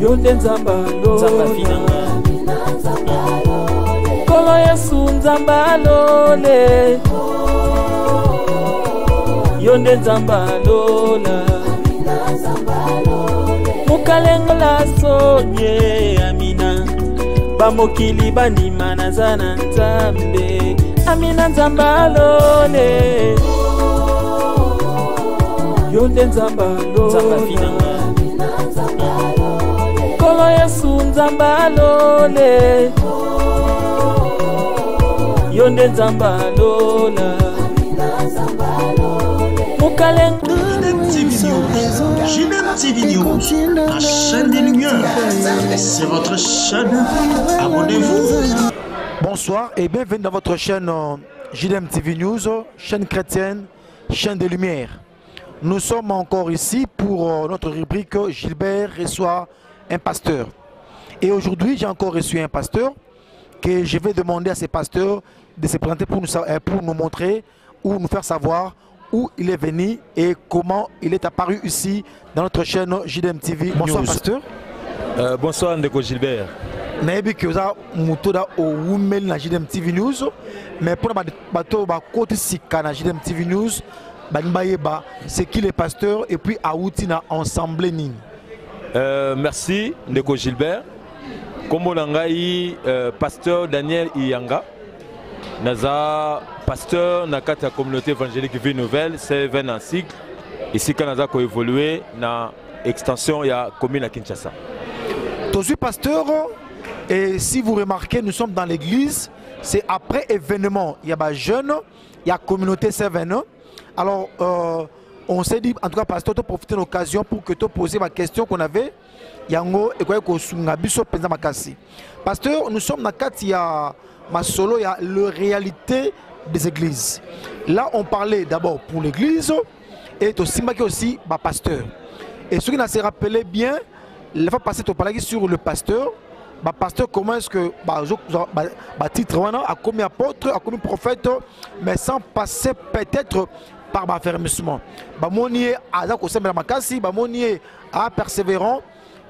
Yonde nzambalo Nzamba finanga Kolo Yesu nzambalo le Yonde nzambalo la Mukalengo la sonye Amina Bamokili bandima na zana nzambe Amina nzambalo le Yonde nzambalo Nzamba finanga Kolo Yesu nzambalo le Yonde nzambalo la Mukalengo JDM TV News, la chaîne des lumières. C'est votre chaîne. Abonnez-vous. Bonsoir et bienvenue dans votre chaîne JDM TV News, chaîne chrétienne, chaîne des lumières. Nous sommes encore ici pour notre rubrique Gilbert reçoit un pasteur. Et aujourd'hui, j'ai encore reçu un pasteur que je vais demander à ces pasteurs de se présenter pour nous montrer ou nous faire savoir où il est venu et comment il est apparu ici dans notre chaîne JDM TV. Bonsoir pasteur. Bonsoir Ndeko Gilbert. Naebi que vous avez mutoda au Woumel na JDM TV News, mais pour bateau ba côté sika na JDM TV News, banbayeba c'est qui les pasteurs et puis Aouti na ensemble ning. Merci Ndeko Gilbert. Comme langai pasteur Daniel Iyanga. Naza pasteur na la communauté évangélique Vie Nouvelle, c'est 20 ans cycle. Ici quand naza ko évoluer na extension ya commune à Kinshasa. Je suis pasteur et si vous remarquez, nous sommes dans l'église, c'est après événement, il y a des jeunes, il y a communauté 7 ans. Alors on s'est dit en tout cas pasteur tu profiter de l'occasion pour que tu poses ma question qu'on avait. Yango et quoi que sunga biso penza makasi. Pasteur, nous sommes dans Katia Masolo, il y a la réalité des églises. Là, on parlait d'abord pour l'église et aussi pasteur. Et ce qui n'a se rappelé bien, la fois passée, tu parlais sur le pasteur. Pasteur, comment est-ce que titre a commis apôtre, a commis prophète, mais sans passer peut-être par l'affermissement. Monier a persévérant.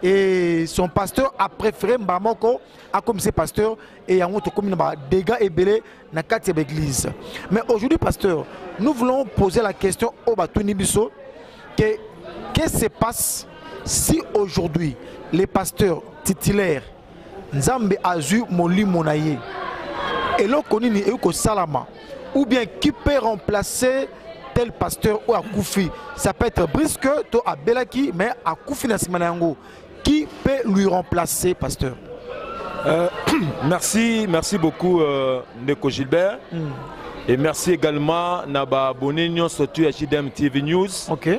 Et son pasteur a préféré Mbamoko à comme ses pasteurs et il y a des dégâts et belés dans l'église. Mais aujourd'hui, pasteur, nous voulons poser la question au Batouni Bisso qu'est-ce qui se passe si aujourd'hui les pasteurs titulaires Nzambe Azu Moli Monaye et l'Okonini et Oko Salama ou bien qui peut remplacer tel pasteur ou à Koufi, ça peut être Brisque, to à Belaki, mais à Koufi Nasimanango. Qui peut lui remplacer, pasteur? Merci beaucoup Ndeko Gilbert. Et merci également Naba Bonignon surtout à JDM TV News. Ok.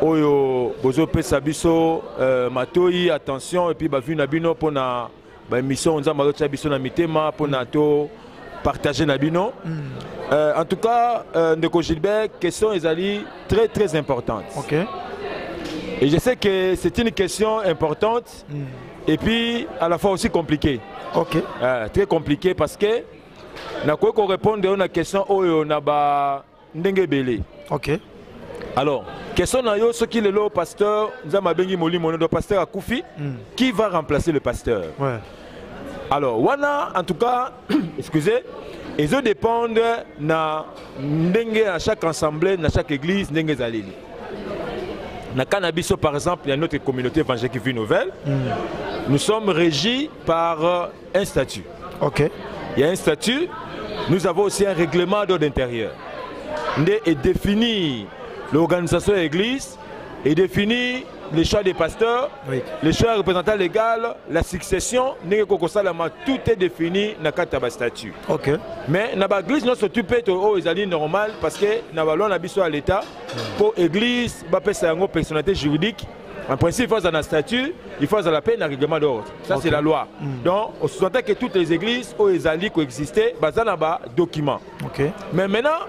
Oyo bozo pesa biso matoi attention et puis ba vu na bino pour na ba émission nza marocha biso na mitema pour na to partager na bino. En tout cas Ndeko Gilbert, question ezali très importante. Ok. Et je sais que c'est une question importante et puis à la fois aussi compliquée. Ok. Très compliquée parce que na quoi qu'on réponde à une question oyo na ba ndenge belé. Ok. Alors, question na yo ce qui est le pasteur Nzama Bengi Moli Mono pasteur Akoufi qui va remplacer le pasteur. Ouais. Alors, wana en tout cas, excusez, ils dépendent na ndenge à chaque assemblée, na chaque église ndenge zalili. Na Cannabis, par exemple, il y a notre communauté évangélique Vie Nouvelle. Nous sommes régis par un statut. Ok. Il y a un statut. Nous avons aussi un règlement d'ordre intérieur. Et définir l'organisation de l'église et définir les choix des pasteurs, oui, les choix des représentants légaux, la succession, tout est défini dans le statut. Ok. Mais dans l'église, nous sommes normal parce que nous avons à l'État pour l'église, une personnalité juridique. En principe, il faut un statut, il faut la paix, un règlement d'ordre. Ça, okay, c'est la loi. Donc, on se sentait que toutes les églises où les alliés coexistaient, il y a un document. Okay. Mais maintenant,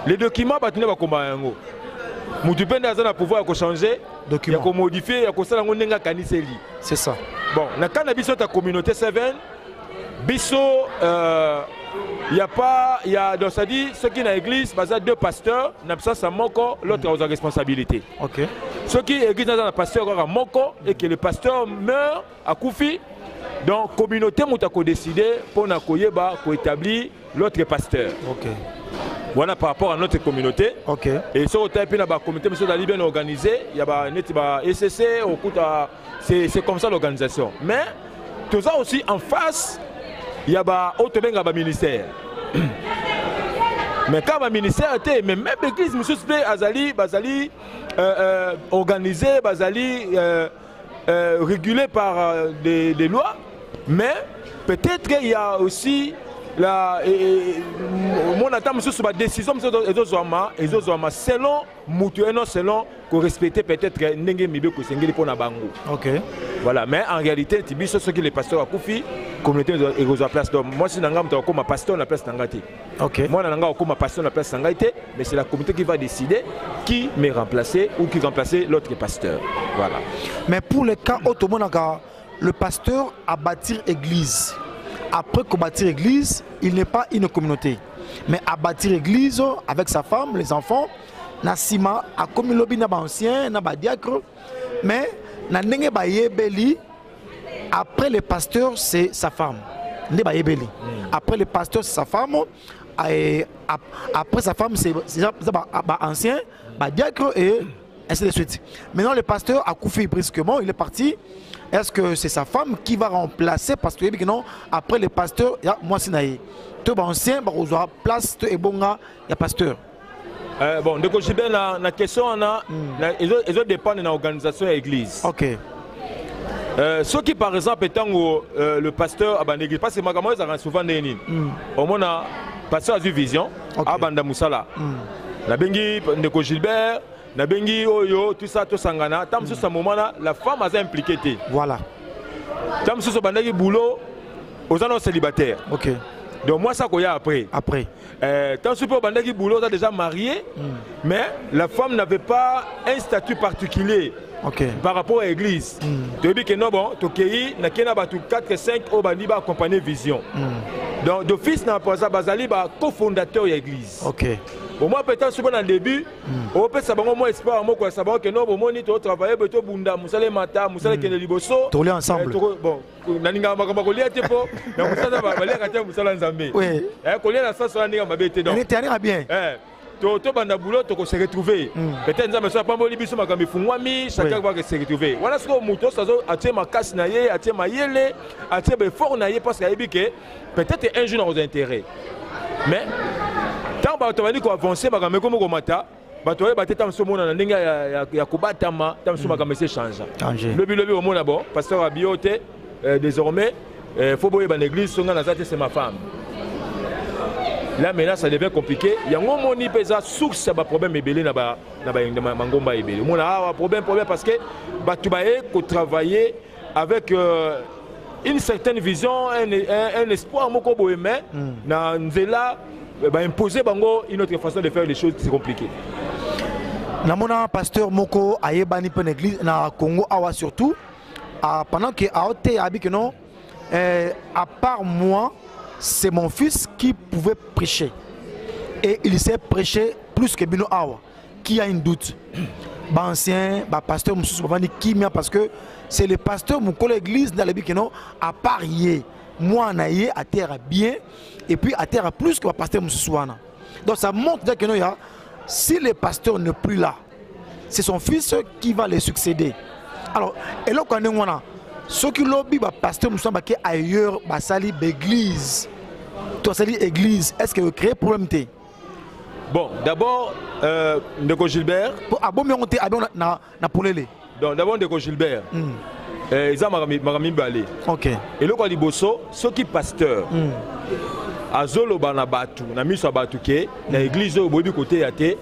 les documents, il y a un Moutupende a pouvoir changer, il y a modifier, il y a c'est ça. Bon, dans le cannabis, ta communauté 7, biso, il y a pas, il y a, donc ça dit, ceux qui sont dans l'église, il y a deux pasteurs, l'autre a une responsabilité. Ok. Ceux qui église dans un pasteur à Moko et que le pasteur meurt à Koufi, donc la communauté a décidé pour établir l'autre pasteur. Ok. Voilà par rapport à notre communauté. Ok. Et sur la communauté bien organisée, il y a un SCC, c'est comme ça l'organisation. Mais tout ça aussi en face, il y a un ministère. Mais quand le ministère était, mais même l'église, M. Spé, Azali, organisé, régulé par des lois, mais peut-être qu'il y a aussi mon attente sur la décision selon Moutueno, selon qu'on respecte peut-être Nenge Mibeko Sengeli pour Nabango. Ok. Voilà, mais en réalité, tu dis ce que les pasteurs à Koufi, communauté est à place. Donc, moi, si je suis comme pasteur, la place Nangati. Ok. Moi, je suis comme pasteur, la place Nangati, mais c'est la communauté qui va décider qui me remplacer ou qui remplacer l'autre pasteur. Voilà. Mais pour le cas autrement, le pasteur a bâti l'église. Après qu'on bâtit l'église, il n'est pas une communauté. Mais à bâtir l'église avec sa femme, les enfants, Nassima a commis lobby na ancien, na diacre, mais na nenge ba yebeli. Après le pasteur, c'est sa femme. Après le pasteur, c'est sa femme. Et après sa femme, c'est ancien, diacre et ainsi de suite. Maintenant, le pasteur a coupé brusquement, il est parti. Est-ce que c'est sa femme qui va remplacer? Parce que non, après le pasteur, moi c'est naïe. Tout ancien, il y a place, il y a pasteur. Bon, donc je vais la question, ils dépendent de l'organisation de l'église. Ok. Ceux qui par exemple étant le pasteur à l'église, parce que moi ça rend souvent des lignes. Au moins pasteur a eu vision à Banda Moussala. La bengi Ndeko Gilbert, la bengi Oyo, tout ça tout sangana. Tam sur ce moment là, la femme a impliqué. Voilà. Tam sur ce bandagi boulot aux annonces célibataires. Ok. Donc moi ça qu'il y a après. Après. Tant sur le bandagi boulot on a déjà marié, mais la femme n'avait pas un statut particulier. Okay. Par rapport à l'église. Tu dis que non, bon, tu as 4 5 au Baniba accompagné Vision. Donc, d'office, Bazali est cofondateur de l'église. Ok. Au moins, peut-être, souvent dans le début, on peut savoir moins espoir, moi, savoir que non, bon, tu travailles, tu as Bunda, Moussale Mata, Moussale Keneliboso. Tu es ensemble. Bon, Naninga Makamako, tu es pour. Mais Moussale Mata, Moussale Nzambe. Oui. Quand on a ça, ça va bien. On est bien. Tout banda boulot to se retrouver peut-être nzambe so pas moli biso makambi fungwami chacun va se retrouver voilà ce que muto sazo atie makasi na ye atie mayele atie be fort na ye parce que yebi que peut-être un jour nos intérêts mais tant ba to bani ko avancer makambi ko mo mata ba to ba teta mso mona na ndenge ya kubatama tam so makambi se change lobi au mona bon pasteur abiote désormais faut boyer ban église songa na zate c'est ma femme. Là maintenant ça devient compliqué. Il y a un moment où il y a source de problème ébélé dans Mangomba ébélé. On a un problème parce que tu vas travailler avec une certaine vision, un espoir mais là imposer une autre façon de faire les choses, c'est compliqué. Namona pasteur Moko a yebani pour l'église na Congo awa surtout pendant que a été habité non à part moi c'est mon fils qui pouvait prêcher. Et il sait prêcher plus que Bino Awa. Qui a une doute? Ancien, pasteur Moussou qui parce que c'est le pasteur, mon collègue l'église dans le Bikeno, à parier. Moi, naïe à terre bien, et puis à terre plus que le pasteur Moussou. Donc ça montre que si le pasteur n'est plus là, c'est son fils qui va le succéder. Alors, et là, quand on a ce qui lobby pasteur Moussou qui ailleurs, sali l'église. Toi, sali l'église, est-ce que vous créez problème? Bon, d'abord, Ndeko Gilbert. Ah bon, mais on était na Poulele. Donc, d'abord, Ndeko Gilbert. Ils ont marami balé. Ok. Et le quoi liboso, ce qui pasteur. Azolo banabatu, na miso batu ke, na église au bout du côté yaté,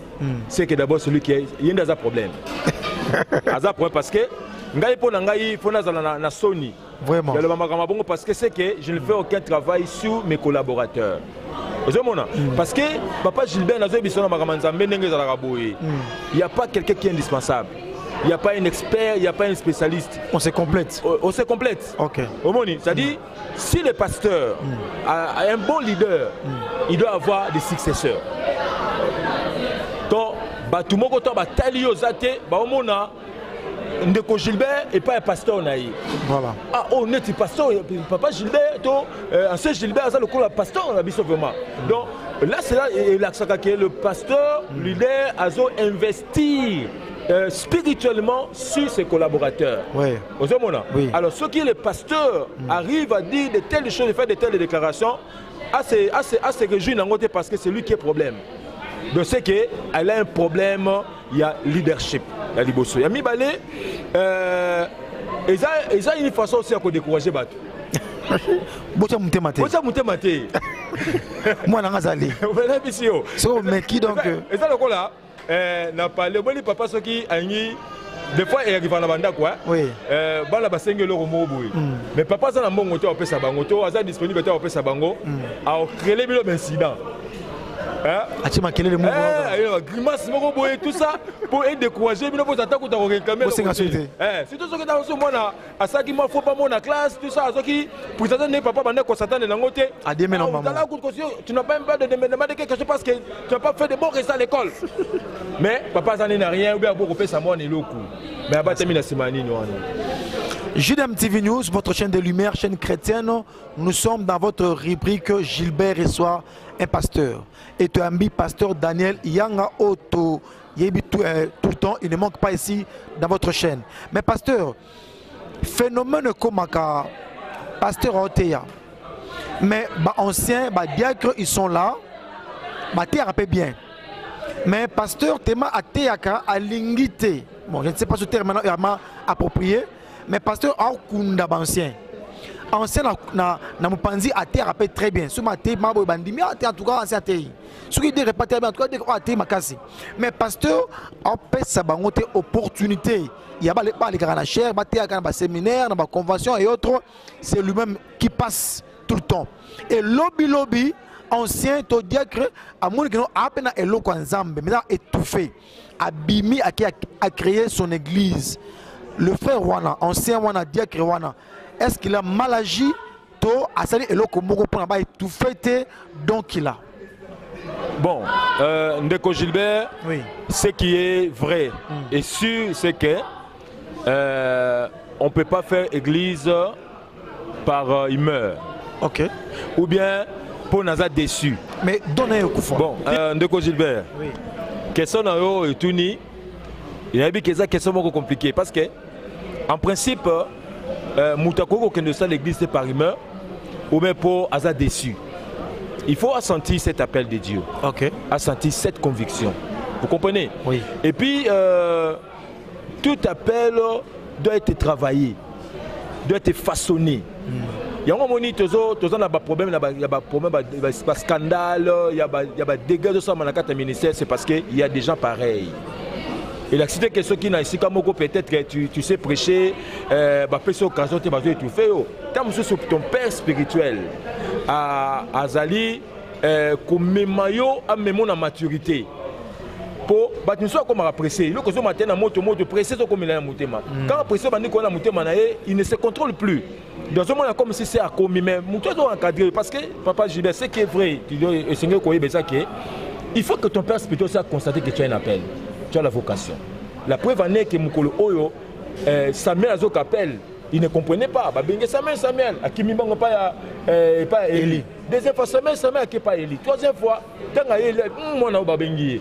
c'est que d'abord celui qui y a un problème. Aza problème parce que ngai po ngai faut na Sony. Vraiment. Parce que c'est que je ne fais aucun travail sur mes collaborateurs. Parce que papa Gilbert il n'y a pas quelqu'un qui est indispensable. Il n'y a pas un expert, il n'y a pas un spécialiste. On se complète. On se complète. Ok. C'est-à-dire, si le pasteur a un bon leader, il doit avoir des successeurs. Donc, tout le monde Ndeko Gilbert et pas un pasteur naïe. Voilà. Ah, on est pasteur, papa Gilbert, ancien Gilbert, ça le coup, le pasteur, on a vu vraiment. Donc là, c'est là, le pasteur, leader, a investi spirituellement sur ses collaborateurs. Oui. Oui. Alors, ceux qui, les pasteurs, arrivent à dire de telles choses, faire de telles déclarations, à se réjouir parce que c'est lui qui est problème. Donc, c'est qu'elle a un problème, il y a leadership. Il y a Liboso. Il y a Mibale, ils ont une façon aussi à décourager Batou. Bocha Moutemate. Bocha Moutemate. Moi, je suis allé. So, mais qui donc? Et ça, le coup là, n'a pas le bon papa, ceux qui a des fois, il arrive à la bande quoi. Oui. Bala basenge le romo boui. Mais papa, ça n'a pas monté au pesa bango. To, ça disponible au pesa bango. A créé le incident. Tu m'as quel le mot? Grimace, tout ça pour être découragé. Mais non, vous attaquez dans le caméra. C'est tout ce que dans ce moment-là. À ça qui m'a faut pas mon classe, tout ça. À ce qui pour ça ne papa bande qu'on s'attend dans côté. À des mains maman. Tu n'as pas même pas de demander quelque chose parce que tu n'as pas fait de bons résultats à l'école. Mais papa ça n'a rien ou bien beaucoup fait ça moi ni le coup. Mais à battre la semaine non. JDM TV News, votre chaîne de lumière, chaîne chrétienne. Nous sommes dans votre rubrique Gilbert reçoit un pasteur. Et tu as mis pasteur Daniel Yanga Otto. Tout le temps, il ne manque pas ici dans votre chaîne. Mais pasteur, phénomène comme pasteur Oteya. Mais anciens, diacres, ils sont là. Terre un peu bien. Mais pasteur Tema Ateyaka a l'ingité. Bon, je ne sais pas ce terme approprié. Mais pasteur Aoukunda ancien. Ancien na Mupanzi a terre rappelle très bien. Sous ma terre, ma bandi, mais en tout cas, ancien terre. Ce qui dit répartir bien, en tout cas, a terre makasi. Mais pasteur a fait sa bangote opportunité. Il y a pas les grands chers, il y a des séminaires, des conventions et autres. C'est lui-même qui passe tout le temps. Et lobby, ancien, to diacre, à mon avis, a peine à l'eau en Zambie, mais étouffé. Abimi a créé son église. Le frère Wana, ancien Wana, diacre Wana, est-ce qu'il a mal agi? To a sali eloko moko pour n'avoir étouffé donc il a. Bon, Ndeko Gilbert, oui. Ce qui est vrai et sûr, c'est que on ne peut pas faire église par humeur. Ok. Ou bien pour nous être déçus. Mais donnez un coup fort. Bon, Ndeko Gilbert, oui. Question dans et tout ni. Il y a des questions beaucoup compliquées parce que, en principe, Moutako qui ne soit l'église c'est par humeur ou bien pour hasard déçu. Il faut sentir cet appel de Dieu. Ok. À sentir cette conviction. Vous comprenez? Oui. Et puis, tout appel doit être travaillé, doit être façonné. Il y a un moment où tu as des problèmes, il y a des problèmes, des scandales, il y a des dégâts de ça dans le ministère, c'est parce qu'il y a des gens pareils. Et la cité que ceux qui n'ont ici, comme peut-être que tu sais prêcher, cette occasion, tu vas tout faire. Tant sur ton père spirituel, à Zali, comme maillot, à même la maturité. Pour nous sommes comme apprécier. Le que ce matin, la moto pressé, comme il a un motema. Quand pressé, il ne se contrôle plus. Dans ce moment, comme si c'est à commis, mais nous doit encadrer. Parce que, papa Gilbert, ce qui est vrai, il faut que ton père spirituel soit constaté que tu as un appel. Tu as la vocation. La preuve en est que Moukolo Oyo, Samuel Azok appelle, il ne comprenait pas. Samuel, à qui m'y pas Élie. Deuxième fois, Samuel, à qui pas Élie. Troisième fois, quand il y a mon Babengi.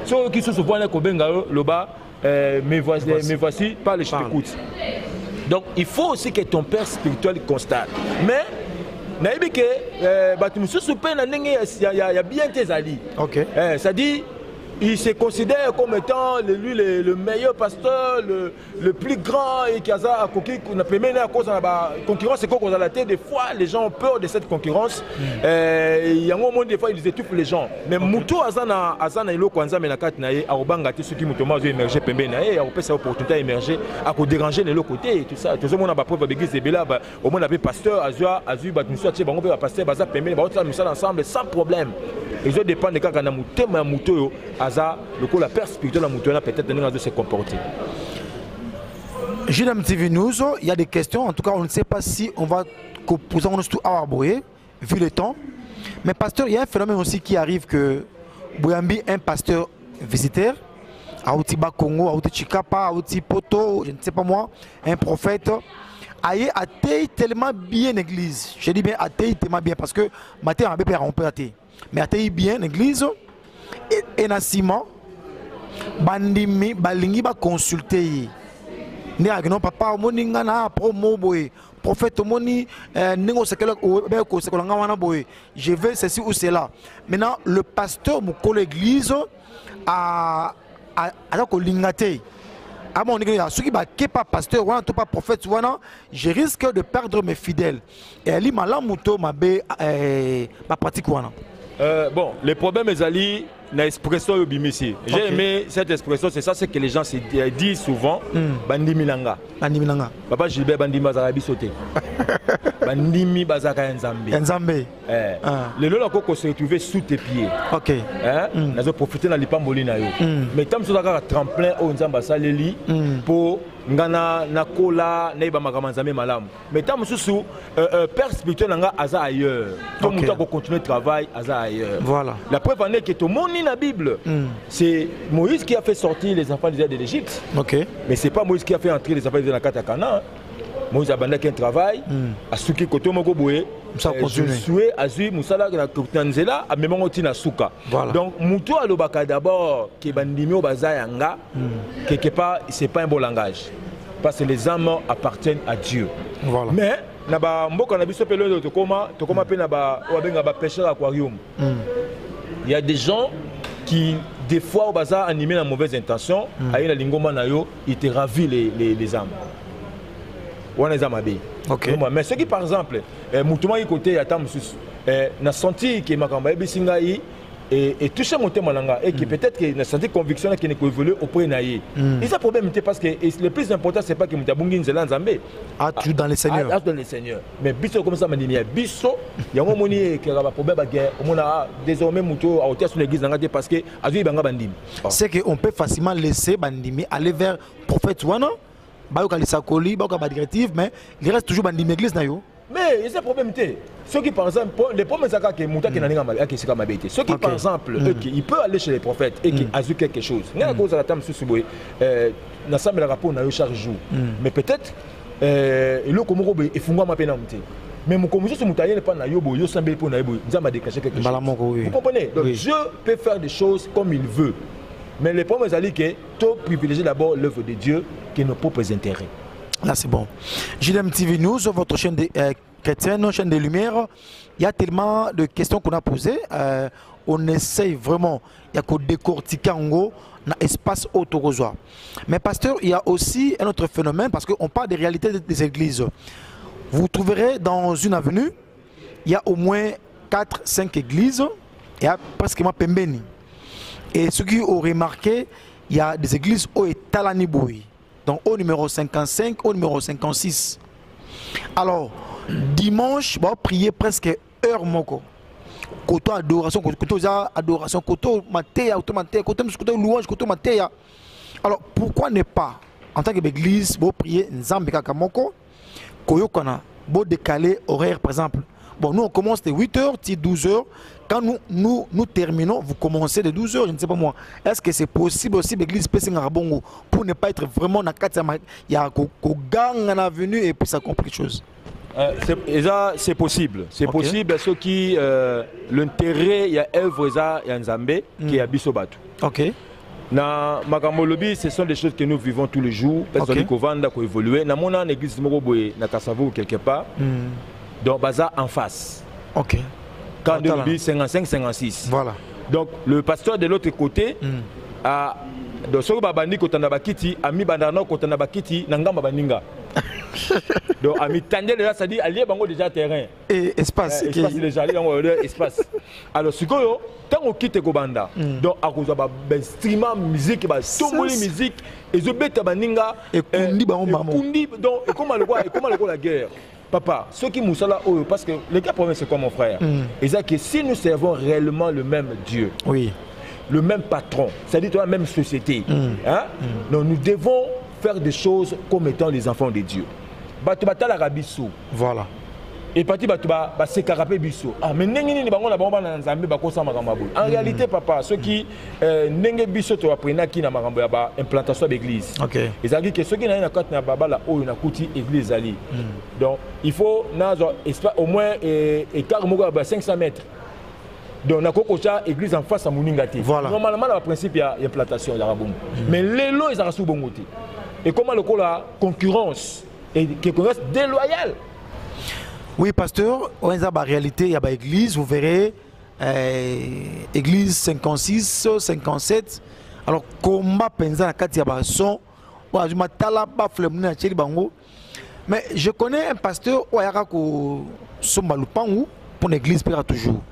Ceux qui se souviennent que Benga, le bas, me voici, pas les écoute. Donc, il faut aussi que ton père spirituel constate. Mais, il y a bien tes alliés. Ça dit, il se considère comme étant lui le meilleur pasteur, le plus grand et qui a à cause de la concurrence. C'est qu'on a la tête. Des fois, les gens ont peur de cette concurrence. Il y a un moment, des fois, ils étouffent les gens. Mais Moutou Azana Ilo Kwanza Menakat Naye, à Obangati, ceux qui Moutouma ont émergé, Pembe Naye, à cette opportunité à émerger, à déranger les l'autre côté. Tout ça. Tout le monde a preuve de l'église de Bela, au moins, on avait pasteur, Azu, Batmoussa, on peut passer, Baza Pembe, nous sommes ensemble sans problème. Les autres dépendent de quand on a Moutou, Aza, le coup, la père spirituelle à Moutou, peut-être de se comporter. JDM TV News, il y a des questions. En tout cas, on ne sait pas si on va poser tout à Boye, vu le temps. Mais pasteur, il y a un phénomène aussi qui arrive que Bouyambi est un pasteur visiteur. Aouti Bakongo, Aouti Chikapa, Aouti Poto, je ne sais pas moi, un prophète. Aïe, athée tellement bien l'église. Je dis bien athée tellement bien parce que Matthieu a bien rompé athée. Mais athée bien l'église et Nassima, Bandimi, Balingi va consulter. Ne agno papa moni ngana promo boy prophète moni ningo sekela ko sekola ngana boy je veux ceci ou cela. Maintenant le pasteur moko l'église a ko lingate. Ah bon, ceux qui ne pas pasteur ou pas prophète, je risque de perdre mes fidèles. Et elle m'a la moto ma pratique. Bon, le problème est ali na expression bimisi. J'ai aimé cette expression, c'est ça ce que les gens se disent souvent. Bandimi langa. Bandimi langa. Papa Gilbert bandimi bazarabi sauté. Bandimi bazaka nzambe. Nzambe. Le lolo ko se retrouver sous tes pieds. OK. Nazo profiter na lipamboli na yo. Mais tam so ka tremplin au nzamba saleli pour ngana na kola na ba makamazame malamu. Mais tam susu père spirituel nga aza ailleurs. Tout le monde continuer travail aza ailleurs. Voilà. La preuve en est que tout le monde la Bible. C'est Moïse qui a fait sortir les enfants d'Israël de l'Égypte. OK. Mais c'est pas Moïse qui a fait entrer les enfants d'Israël dans la Canaan. Moïse a abandonné un travail, a souki koto moko boye. Ça continue. Josué a zui musala na kotanzela a même oti na suka. Donc muto alobaka d'abord que bandimi o bazayanga quelque part c'est pas un bon langage parce que les âmes appartiennent à Dieu. Voilà. Mais na ba mboka na biso pelo to koma pe na ba wabenga ba pêcheur aquarium. Il y a des gens qui, des fois, au bazar, animés dans mauvaise intention, aïe la lingoma nayo, ils te ravit les âmes. On les âmes. OK. Mais ceux qui, par exemple, Moutouma y côté, n'a senti que Makamba Ebisingaï et touché mon thème et que peut-être qu'il a senti conviction qu'il n'est évolué auprès naïe. Et ça problème parce que le plus important c'est pas que Moutabungi Nzelan Zambé. Ah, tu dans les seigneurs. Ah, dans les seigneurs. Mais biso comme ça m'a dit biso, il y a un moment qui a un problème à guerre. On a désormais Mouto à hauteur sur l'église d'Angade parce que Azui Banga Bandim. C'est qu'on peut facilement laisser Bandimi aller vers prophète Wana, Bayoka Lisakoli, Bayoka Badigretive, mais il reste toujours Bandimi église nayo. Mais il y a un problème. Ceux qui, par exemple, les problèmes c'est que Mouta qui n'a rien à qui c'est comme habité. Ceux qui, par exemple, il peut aller chez les prophètes et qui a quelque chose. Il y a cause à la table sous Suboué, n'a pas le rapport n'a eu chaque jour. Mais peut-être, le Komoro est fungwa ma pénalité. Mais mon commission sur Moutaïen n'est pas na yobo, yo semble pour na yobo, nous avons déclenché quelque chose. Vous comprenez? Donc Dieu peut faire des choses comme il veut. Mais le problème c'est que tu privilégies d'abord l'œuvre de Dieu que nos propres intérêts. Là c'est bon. JDM TV News, votre chaîne chrétienne, chaîne de lumière. Il y a tellement de questions qu'on a posées. On essaye vraiment, il y a qu'au décortiquer en gros, dans l'espace autorosoir. Mais pasteur, il y a aussi un autre phénomène parce qu'on parle des réalités des églises. Vous trouverez dans une avenue, il y a au moins 4-5 églises, il y a pratiquement Pembeni. Et ceux qui ont remarqué, il y a des églises au Talaniboui. Donc au numéro 55, au numéro 56. Alors, dimanche, on va prier presque heure moko. Koto adoration, koto adoration, koto matéa, koto louange, koto matéa. Alors, pourquoi ne pas, en tant qu'église, vous prier Nzambe kakamoko, koyokana, vous décaler horaire par exemple. Bon, nous on commence de 8h, 12h. Quand nous terminons, vous commencez de 12h, je ne sais pas moi. Est-ce que c'est possible aussi l'église Pessingarabongo pour ne pas être vraiment dans il y a un gang en avenue et puis ça complique les choses? C'est possible. C'est possible parce que l'intérêt, il y a œuvre il y a Nzambe qui est à Bissobatu. OK. Na Makamolobi, ce sont des choses que nous vivons tous les jours. Parce qu'on vanda qu'on évolue. Na mon église Moroboé, na Kassavo quelque part. Donc Baza en face. OK. Quand 55-56. Voilà. Donc le pasteur de l'autre côté a donc ce babandi kotana bakiti ami bandana kotana bakiti nangamba baninga. Donc ami tande là ça dit allié bango déjà terrain et espace espace déjà allié bango espace. Alors sikoyo tant on quitte Kobanda donc à cause ba streamer musique ba tomboli musique et zo beta baninga et kundi bango mamo. Kundi donc et comment le la guerre. Papa, ceux qui moussala parce que le cas problème c'est quoi mon frère? Et c'est que si nous servons réellement le même Dieu, le même patron, c'est-à-dire la même société, donc nous devons faire des choses comme étant les enfants de Dieu. Voilà. et parti ba se carapé biso ah mais ndenge nini bango na bango na nzambe ba kosa makambo boy en réalité papa ceux qui ndenge biso to apprena ki na makambo ya ba implantation d'église OK ezali que ceux qui na kati na baba la oyo na kuti église ali donc il faut nazo au moins écart moko ba 500 mètres donc na kokocha église en face à moningati voilà. Normalement le principe ya implantation ya rabon mais lelo ezaka sou bongoti et comment le ko la concurrence et que concurrence déloyale. Oui, pasteur, on a la réalité, il y a une église, vous verrez, église 56, 57. Alors, combat penza na kati ya bason, wa juma tala ba flemna cheli bango. Mais je connais un pasteur ou yaka ko somba lupangu pour l'église pera toujours.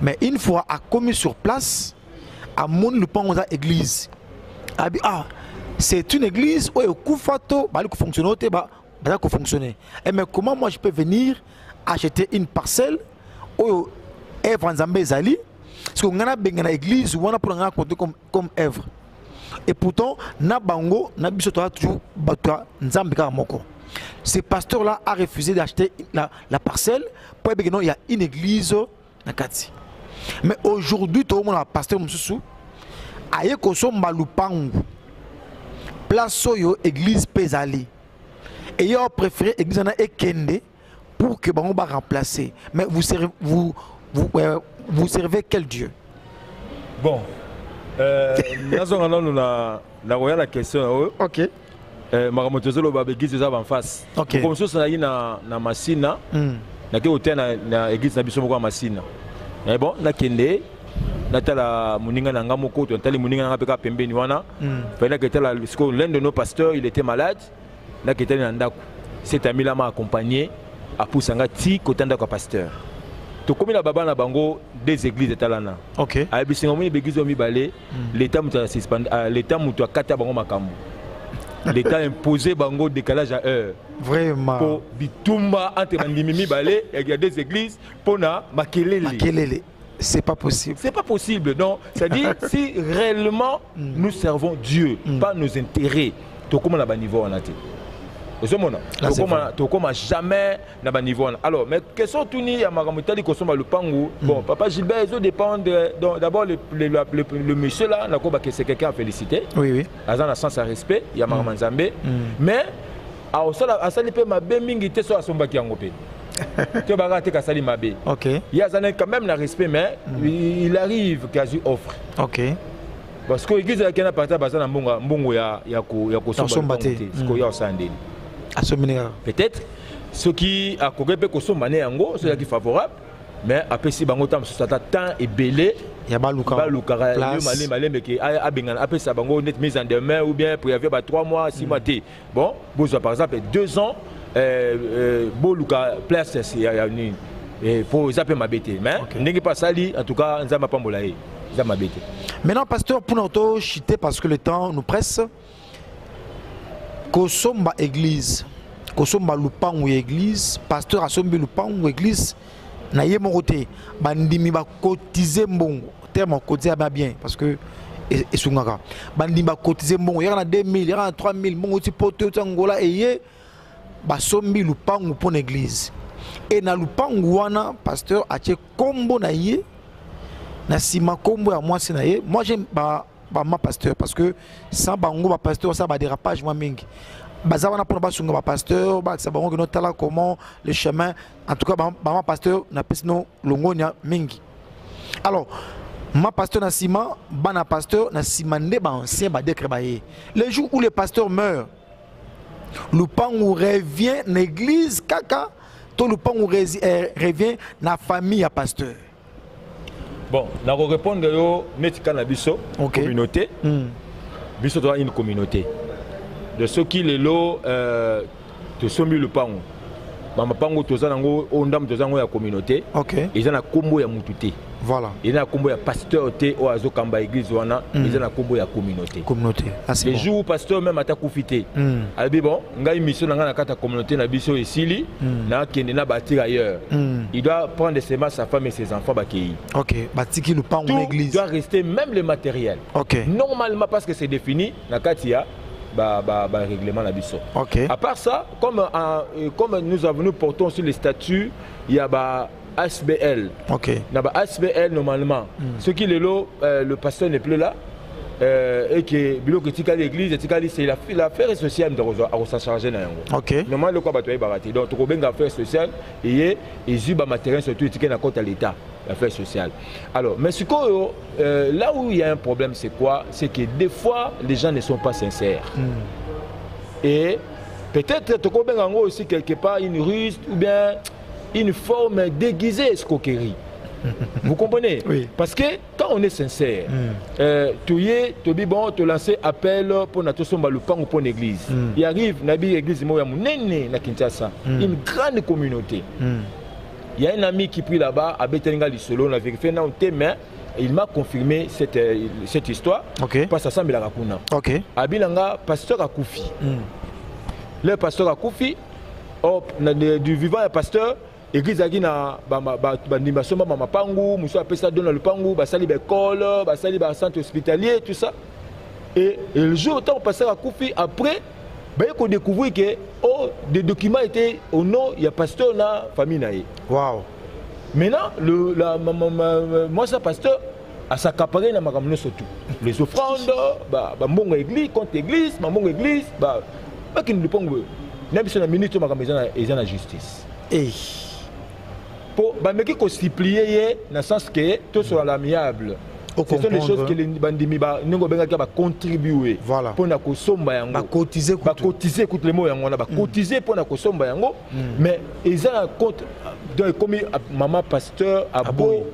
Mais une fois a commis sur place, à mon lupangu za église. Ah, c'est une église où kufato ba ko fonctionner ba fonctionner. Et mais comment moi je peux venir acheter une parcelle où œuvre nzambe ezali parce que ngana bengana église ou on pour ngana compter comme œuvre et pourtant na bango na biso to toujours batwa nzambe ka moko. Ce pasteur là a refusé d'acheter la parcelle pour que non il y a une église na kati. Mais aujourd'hui tout le monde a pasteur mususu aye ko so malupangu place yo église pezali et ils ont préféré l'église et Kende pour que Bango va remplacer. Mais vous servez quel Dieu? Bon, nous avons la question. Ok. Maramotozo ba église en face. Ok. Comme ça ça na Masina. Na ke hôtel na église na biso moko Masina. Mais bon, na Kende natala muninga na ngamoko to tali muninga na peka pembeni wana. Fallait que l'un de nos pasteurs, il était malade. Là qui était dans cet ami là m'a accompagné à Poussanga ti côté de pasteur. To comme la baba na bango des églises etalana. OK. A bisinga moni begizo mi balé l'état mutu suspend l'état mutu akata bango makambo. L'état imposé bango décalage à heure. Vraiment. Pour bitumba entre bandimi mi balé et il y a des églises pour na makelele. Makelele. C'est pas possible. C'est pas possible. Non, c'est-à-dire si réellement nous servons Dieu, pas nos intérêts, to comme na ba niveau on a été. Tokoma jamais na ba niveau. Alors, mais question tuni ya makamutali ko somba lupangu. Bon, papa Gilbert, ça dépend d'abord le monsieur là, na ko ba que c'est quelqu'un à féliciter. Oui oui. Azana sens à respect, ya makamanzambe. Mais a osala asali pe mabe mingi te so asomba ki yango pe. Tu vas rater kasali mabe. OK. Il y a quand même le respect mais il arrive quasi offre. OK. Parce que l'église qui a parti à na mbongo ya somba te. Ce ko ya osandeli. Peut-être ceux qui a peut consommer yango ceux qui favorable mais après si bango tam ça temps et belé ya baluka le malé mais qui a bengana après ça bango net mise en demeure ou bien préavis 3 mois 6 mois té bon bozo par exemple 2 ans boluka place ya ni et pour zapper ma bête mais ndenge pas sali en tout cas nzamba pambola e nzamba bête. Maintenant pasteur pour notre chiter parce que le temps nous presse. Kosomba église, kosomba lupangu église, pasteur asombi lupangu église, na ye mokote, bandimi ba cotiser mbongo, terme cotiser bien parce que esungaka. Bandimi ba cotiser mbongo, y'a na 2000, y'a na 3000, mbongo ti pote tangola et ye ba sombi lupangu pour l'église. Et na lupangu wana pasteur a tie kombo na ye, na sima kombo ya moi na ye, moi j'aime ma pasteur parce que sans bango ba pasteur ça ba dérapage moi mingi baza wana pour ba sunga ba pasteur ba ça bango que notre là comment le chemin en tout cas ma pasteur na pesino longonia mingi. Alors ma pasteur na sima bana pasteur na simande ba ancien ba décret ba ye le jour où le pasteur meurt le pango revient l'église kaka to le pango revient na famille à pasteur. Bon, je vais répondre à notre cannabiso, communauté. Biso doit une communauté. De ceux qui les lots te sont mis le pan. Mama pango tozango ondam tozango ya communauté. OK. Ils ont un combo ya mututé. Voilà. Ils ont un combo ya pasteur té o azo kamba église wana, ils ont un combo ya communauté. Communauté. Les jours pasteur même ata kufité. Albi bon, ngai mission na kata communauté na biso esili na kende na bâtir ailleurs. Il doit prendre ses mains, sa femme et ses enfants bakei. OK. Batiki le pan en église. Il doit rester même le matériel. OK. Normalement parce que c'est défini na katia règlement la biso. Ok. À part ça, comme nous portons sur les statuts, il y a ASBL. Ok. ASBL normalement. Ce qui est là, le pasteur n'est plus là. Et que l'église, c'est l'affaire sociale à s'en charger. Ok. Normalement, le quoi va barater. Donc, tu as une affaire sociale et ils ont matériel surtout qui est dans compte à l'État, l'affaire sociale. Alors, mais là où il y a un problème, c'est quoi? C'est que des fois, les gens ne sont pas sincères. Et peut-être tu as aussi quelque part une ruse ou bien une forme déguisée escroquerie. Vous comprenez? Oui. Parce que quand on est sincère, tu lances appel pour notre somba le pan pour l'église. Il arrive nabi église moya munene na Kinshasa, une grande communauté. Il y a un ami qui prie là-bas à Betelinga Lisolo, on a vérifié dans le mais il m'a confirmé cette histoire. Ok. Parce que ça me l'a raconté. Ok. Abilanga pasteur Akoufi. Le pasteur Akoufi, du vivant un pasteur. Église a dit na bandimasoma mama pangu, muso appelle ça donne le pangu, basali l'école, basali centre hospitalier, tout ça. Et le jour où on passait à Koufi, après, on découvre que des documents étaient au nom, il y a pasteur dans la famille. Wow. Maintenant, moi, ce pasteur a s'accaparé dans ma caméra surtout. Les offrandes, mon église, contre église, mon église, qui nous dépend. Même si on a minute, ma caméra est en justice. Pour qui constituer dans le sens que tout soit l'amiable. Ce sont des choses que les bandimi va contribuer pour na kosomba yango cotiser coûte les mots yango na cotiser pour na kosomba yango mais ils ont compte comme maman pasteur a beau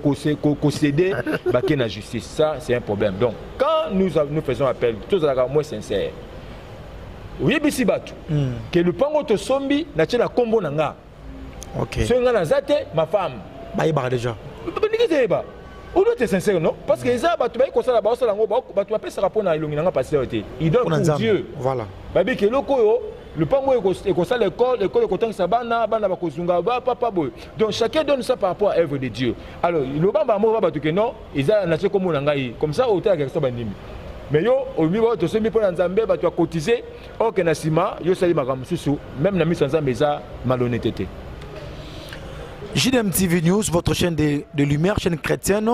concéder baké na justice, ça c'est un problème. Donc quand nous faisons appel tous à la moins sincère oui bisi batu que le pango to sombi na tena kombo nanga. Ok. Si on a zate, ma femme. Bah il déjà. On doit être sincère, non? Parce que les arbres, tu vas comme ça là-bas, tu vas pas se rappeler à l'illumination pasteur. Il donne pour Dieu. Voilà. Babi que le pango est comme ça l'école est content que ça bana va kozunga papa boy. Donc chacun donne ça par rapport à l'œuvre de Dieu. Alors le bamba mo va que non, ils a naché comme on ngai. Comme ça autant que ça banimi. Mais yo au niveau de ce mi pour Nzambe ba tu as cotisé au kenasima yo sali makam susu même na mi sans Nzambe za malhonnêteté. JDM TV News, votre chaîne de lumière, chaîne chrétienne.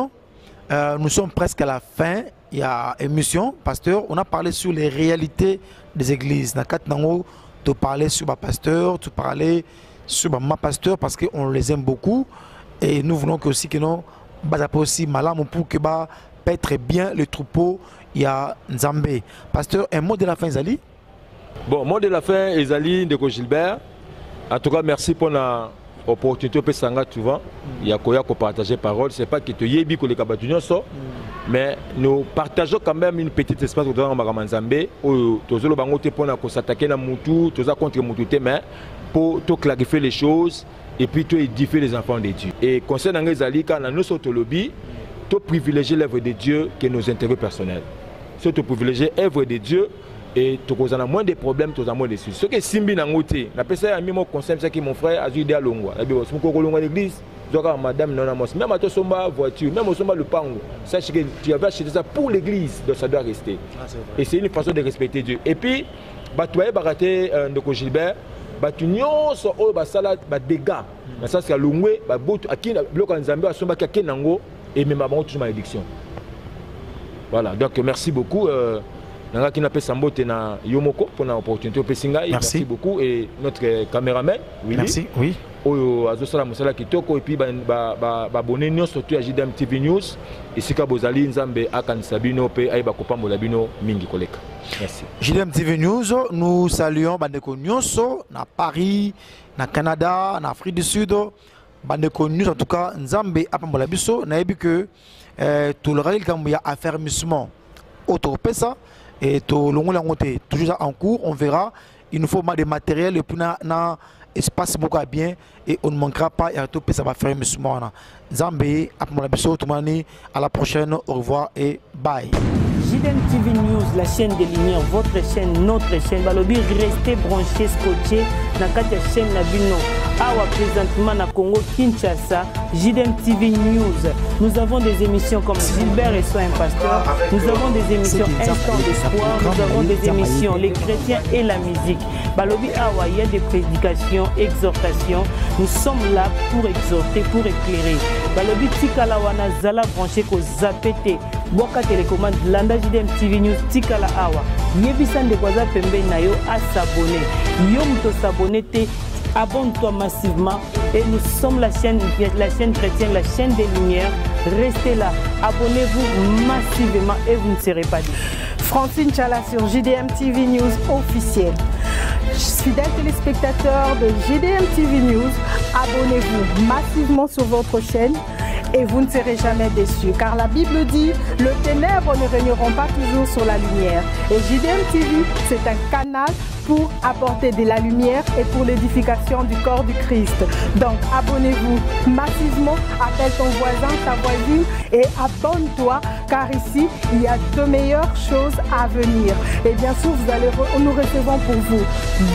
Nous sommes presque à la fin. Il y a émission, pasteur. On a parlé sur les réalités des églises. Tu parlais sur ma pasteur, tu parlais sur ma pasteur parce qu'on les aime beaucoup. Et nous voulons aussi que nous aussi malam pour que paître bien le troupeau. Il y a Nzambe. Pasteur, un mot de la fin, Zali? Bon, mot de la fin, Ezali de Gilbert. En tout cas, merci pour la opportunité de sanga tu vois il y a quoi partager parole c'est pas que tu yebi ko les kabatunion so mais nous partageons quand même une petite espace dans Nzambe où tozolo bango te pona ko s'attaquer na mutu toza contre mutu te mais pour te clarifier les choses et puis te édifier les enfants de Dieu. Et concernant les alika na nous auto lobby te privilégier l'œuvre de Dieu que nos intérêts personnels. Surtout privilégier l'œuvre de Dieu. Et tu as moins de problèmes, tu as moins de soucis. Ce que Simbi n'a pas été, mon conseil, c'est que mon frère a dit à Longwa. Il a dit à l'église, madame, non, même à ton voiture, même au le pango. Sache que tu avais acheté ça pour l'église, donc ça doit rester. Et c'est une façon de respecter Dieu. Et puis, tu as baraté de Gilbert, tu as des dégâts. Ça, c'est à Longwe, tu as bloqué en Zambie, et même avant toujours malédiction. Voilà, donc merci beaucoup. Nanga n'a pas sambote na Yomoko pour l'opportunité au Pessinga. Merci beaucoup et notre caméraman Willy. Merci. Oui. Oyo azosala musala kitoko et puis abonné nous surtout à JDM TV News et sika bozali Nzambe akanisa bino pe ay bakopambola bino mingi koleka. Merci. JDM TV News, nous saluons bandeko nyonso na Paris, na Canada, na Afrique du Sud. Bandeko News en tout cas Nzambe apambola biso na yebi que tout le règle comme il y a affermissement autour pesa. Et toujours en cours, on verra. Il nous faut des matériels et puis un espace beaucoup bien et on ne manquera pas. Et tout ça va faire un Zambé, à la prochaine, au revoir et bye. JDM TV News, la chaîne des lumières, votre chaîne, notre chaîne. Balobi, restez branchés, scotchés. Nakati la chaîne Nabino. Awa présentement na Congo Kinshasa, JDM TV News. Nous avons des émissions comme Gilbert et Soin Pasteur. Nous avons des émissions Instant d'espoir. Nous avons des émissions Les chrétiens et la musique. Balobi Awa, il y a des prédications, exhortations. Nous sommes là pour exhorter, pour éclairer. Balobi Tikala Wana Zala branché ko Zapete. Boka télécommande Landa JDM TV News Tikala Awa. Yebisan de Kwaza Pembe Nayo à s'abonner. Yom to s'abonner te. Abonne-toi massivement et nous sommes la chaîne chrétienne, la chaîne des lumières. Restez là, abonnez-vous massivement et vous ne serez pas déçus. Francine Chala sur JDM TV News officiel. Fidèles téléspectateurs de JDM TV News, abonnez-vous massivement sur votre chaîne et vous ne serez jamais déçus. Car la Bible dit, le ténèbre ne régneront pas toujours sur la lumière. Et JDM TV, c'est un canal pour apporter de la lumière et pour l'édification du corps du Christ. Donc abonnez-vous massivement, appelle ton voisin, ta voisine et abonne-toi car ici il y a de meilleures choses à venir. Et bien sûr nous recevons pour vous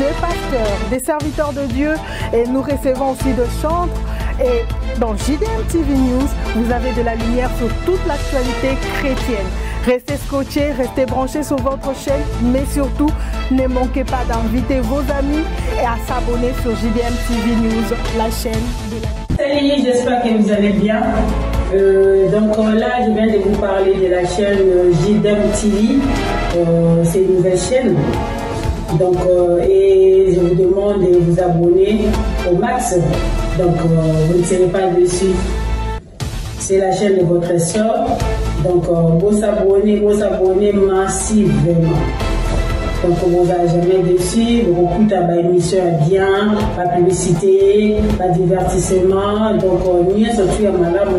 des pasteurs, des serviteurs de Dieu et nous recevons aussi de chantres. Et dans JDM TV News, vous avez de la lumière sur toute l'actualité chrétienne. Restez scotchés, restez branchés sur votre chaîne, mais surtout, ne manquez pas d'inviter vos amis et à s'abonner sur JDM TV News, la chaîne de la... Salut, j'espère que vous allez bien. Donc là, je viens de vous parler de la chaîne JDM TV. C'est une nouvelle chaîne. Donc, et je vous demande de vous abonner au max. Donc, vous ne serez pas déçus. C'est la chaîne de votre soeur. Donc, vous s'abonnez massivement. Donc, vous n'allez jamais déçu. Vous écoutez la émission bien, la publicité, le divertissement. Donc, mieux surtout à madame.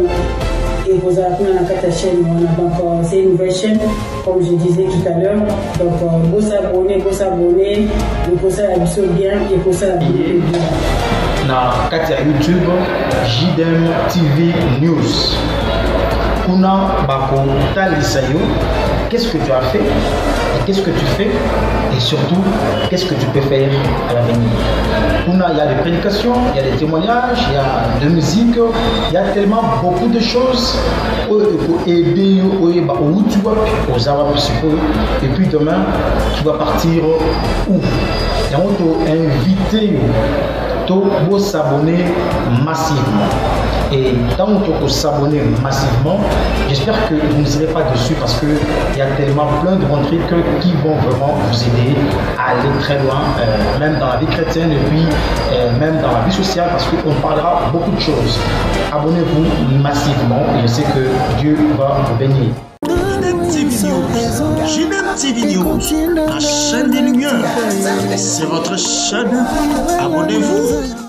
Et vous avez la chaîne. Donc, c'est une nouvelle chaîne, comme je disais tout à l'heure. Donc, vous s'abonnez, et pour ça, la mission bien, et pour ça, la vidéo bien. Na kati ya YouTube JDM TV News kuna bako talisa yo qu'est-ce que tu as fait et qu'est-ce que tu fais et surtout qu'est-ce que tu peux faire à l'avenir. Kuna il y a des prédications, il y a des témoignages, il y a de musique, il y a tellement beaucoup de choses aider et puis demain tu vas partir où? Et on t'a invité pour s'abonner massivement. Et tant que vous s'abonner massivement, j'espère que vous ne serez pas dessus parce qu'il y a tellement plein de bons trucs qui vont vraiment vous aider à aller très loin, même dans la vie chrétienne et puis même dans la vie sociale parce qu'on parlera beaucoup de choses. Abonnez-vous massivement et je sais que Dieu va vous bénir. JDM TV News, la chaîne des lumières. C'est votre chaîne. Abonnez-vous.